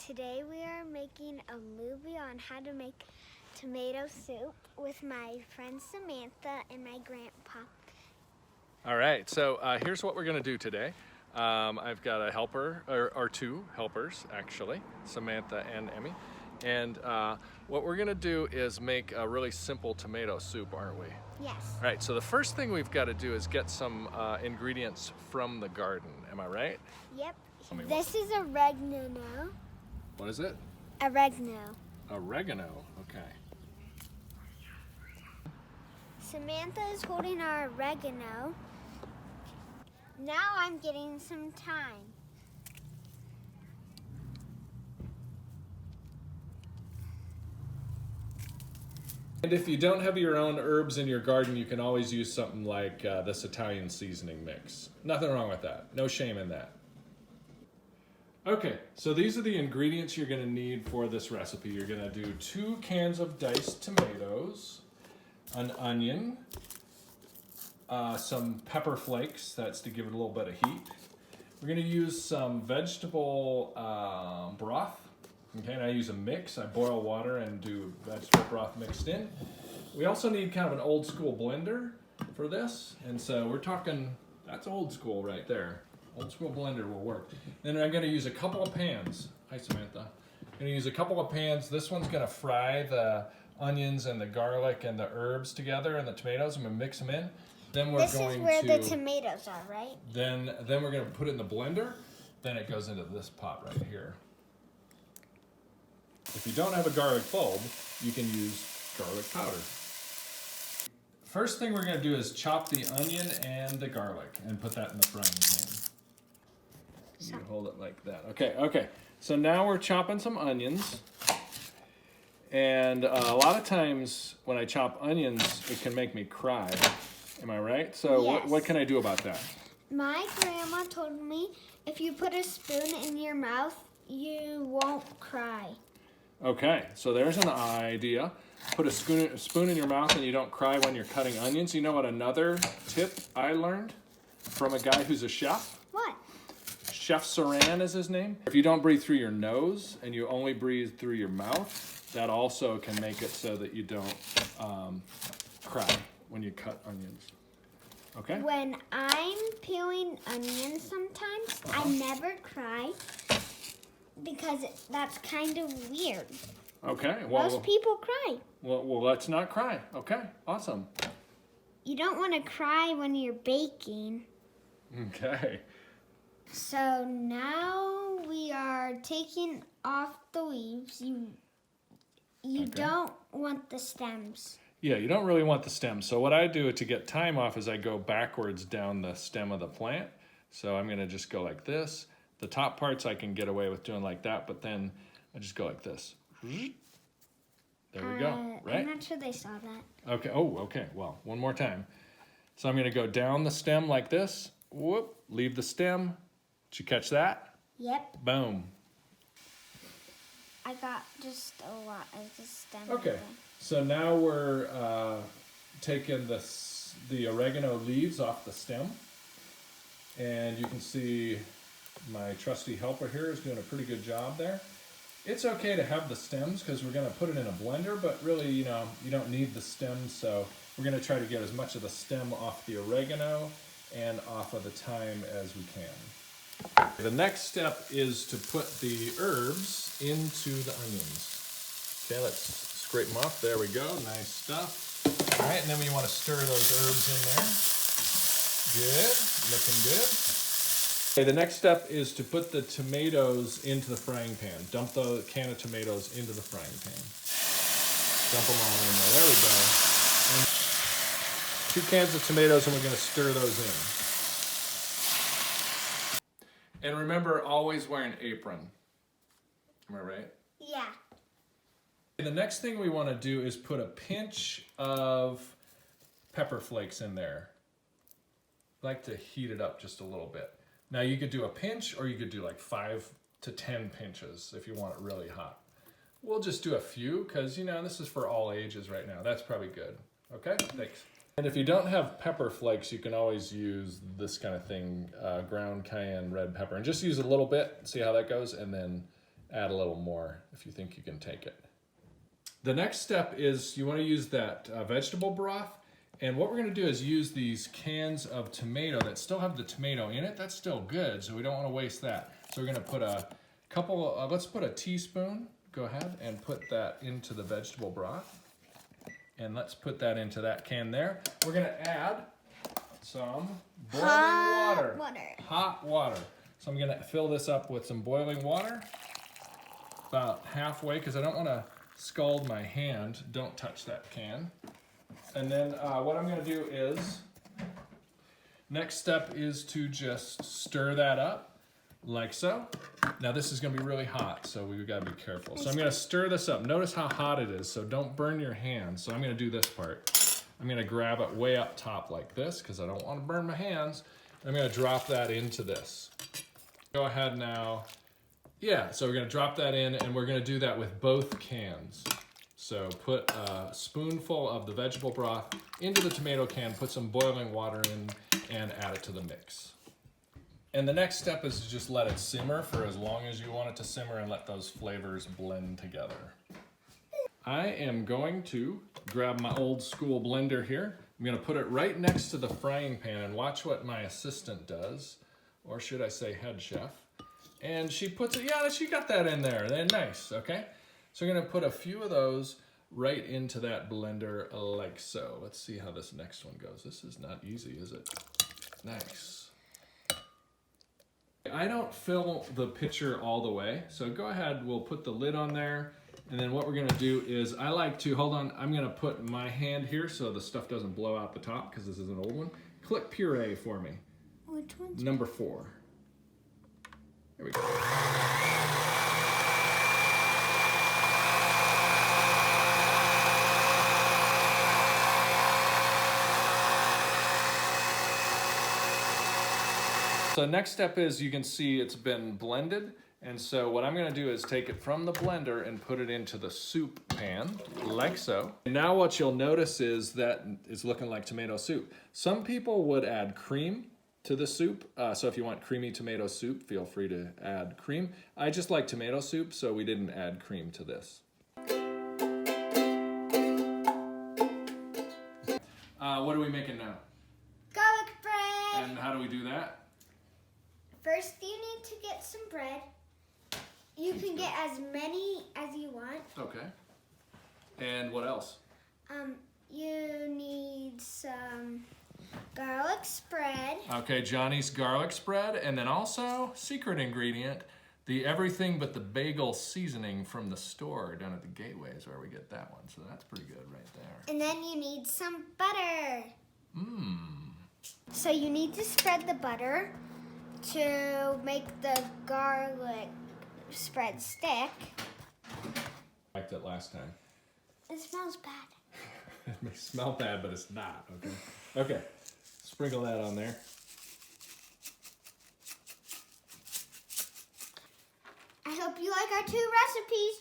Today we are making a movie on how to make tomato soup with my friend Samantha and my grandpa. All right, so here's what we're gonna do today. I've got a helper, or two helpers actually, Samantha and Emmy. And what we're gonna do is make a really simple tomato soup, aren't we? Yes. All right, so the first thing we've gotta do is get some ingredients from the garden, am I right? Yep. Tell me This is oregano. What is it? Oregano. Oregano, okay. Samantha is holding our oregano. Now I'm getting some thyme. And if you don't have your own herbs in your garden, you can always use something like this Italian seasoning mix. Nothing wrong with that. No shame in that. Okay, so these are the ingredients you're gonna need for this recipe. You're gonna do 2 cans of diced tomatoes, an onion, some pepper flakes, that's to give it a little bit of heat. We're gonna use some vegetable broth. Okay, and I use a mix. I boil water and do vegetable broth mixed in. We also need kind of an old school blender for this. And so we're talking, that's old school right there. Old school blender will work. Then I'm gonna use a couple of pans. Hi, Samantha. I'm gonna use a couple of pans. This one's gonna fry the onions and the garlic and the herbs together and the tomatoes. I'm gonna mix them in. Then This is where the tomatoes are, right? Then we're gonna put it in the blender. Then it goes into this pot right here. If you don't have a garlic bulb, you can use garlic powder. First thing we're gonna do is chop the onion and the garlic and put that in the frying pan. You hold it like that. Okay. So now we're chopping some onions. And a lot of times when I chop onions, it can make me cry. Am I right? So Yes. what can I do about that? My grandma told me if you put a spoon in your mouth, you won't cry. Okay, so there's an idea. Put a spoon in your mouth and you don't cry when you're cutting onions. You know what another tip I learned from a guy who's a chef? What? Chef Saran is his name. If you don't breathe through your nose and you only breathe through your mouth, that also can make it so that you don't cry when you cut onions. Okay? When I'm peeling onions sometimes, I never cry because that's kind of weird. Okay, well, Most people cry. well, let's not cry. Okay, awesome. You don't want to cry when you're baking. Okay. So now we are taking off the leaves. You Okay. don't want the stems. Yeah, you don't really want the stem. So what I do to get thyme off is I go backwards down the stem of the plant. So I'm gonna just go like this. The top parts I can get away with doing like that, but then I just go like this. There we go, right? I'm not sure they saw that. Okay, okay, well, one more time. So I'm gonna go down the stem like this. Whoop, leave the stem. Did you catch that? Yep, Boom. I got just a lot of the stem. Okay, so now we're taking the oregano leaves off the stem. And you can see my trusty helper here is doing a pretty good job there. It's okay to have the stems because we're going to put it in a blender, but really, you don't need the stems, so we're going to try to get as much of the stem off the oregano and off of the thyme as we can. The next step is to put the herbs into the onions. Okay, let's scrape them off. There we go, nice stuff. All right, and then we want to stir those herbs in there. Good, looking good. Okay, the next step is to put the tomatoes into the frying pan. Dump the can of tomatoes into the frying pan. Dump them all in there. There we go. And 2 cans of tomatoes, and we're going to stir those in. And remember, always wear an apron. Am I right? Yeah. The next thing we want to do is put a pinch of pepper flakes in there. I like to heat it up just a little bit. Now you could do a pinch or you could do like 5 to 10 pinches if you want it really hot. We'll just do a few because, this is for all ages right now. That's probably good. Okay, thanks. And if you don't have pepper flakes, you can always use this kind of thing, ground cayenne red pepper. And just use a little bit, see how that goes, and then add a little more if you think you can take it. The next step is you want to use that vegetable broth. And what we're going to do is use these cans of tomato that still have the tomato in it. That's still good, so we don't want to waste that. So we're going to put a couple, let's put a teaspoon, go ahead and put that into the vegetable broth. And let's put that into that can there. We're going to add some boiling water. Hot water. So I'm going to fill this up with some boiling water, about halfway, because I don't want to scald my hand. Don't touch that can. And then what I'm going to do is, next step is to just stir that up like so. Now this is going to be really hot, so we've got to be careful. So I'm going to stir this up. Notice how hot it is, so don't burn your hands. So I'm going to do this part. I'm going to grab it way up top like this because I don't want to burn my hands. I'm going to drop that into this. Go ahead now. Yeah, so we're going to drop that in, and we're going to do that with both cans. So put a spoonful of the vegetable broth into the tomato can, put some boiling water in, and add it to the mix. And the next step is to just let it simmer for as long as you want it to simmer and let those flavors blend together. I am going to grab my old school blender here. I'm going to put it right next to the frying pan and watch what my assistant does, or should I say head chef. And she puts it, yeah, she got that in there. They're nice, okay? So we're going to put a few of those right into that blender like so. Let's see how this next one goes. This is not easy, is it? Nice. I don't fill the pitcher all the way, so go ahead, we'll put the lid on there. And then what we're going to do is, I like to, hold on, I'm going to put my hand here so the stuff doesn't blow out the top because this is an old one. Click puree for me. Which one? Number 4. There we go. So next step is, you can see it's been blended. And so what I'm gonna do is take it from the blender and put it into the soup pan, like so. And now what you'll notice is that it's looking like tomato soup. Some people would add cream to the soup. So if you want creamy tomato soup, feel free to add cream. I just like tomato soup, so we didn't add cream to this. What are we making now? Garlic bread. And how do we do that? First, you need to get some bread. You can get as many as you want. Okay. And what else? You need some garlic spread. Okay, Johnny's garlic spread, and then also, secret ingredient, the everything but the bagel seasoning from the store down at the Gateway is where we get that one. So that's pretty good right there. And then you need some butter. Mmm. So you need to spread the butter to make the garlic spread stick. I liked it last time. It smells bad. It may smell bad, but it's not, okay? Okay, sprinkle that on there. I hope you like our 2 recipes.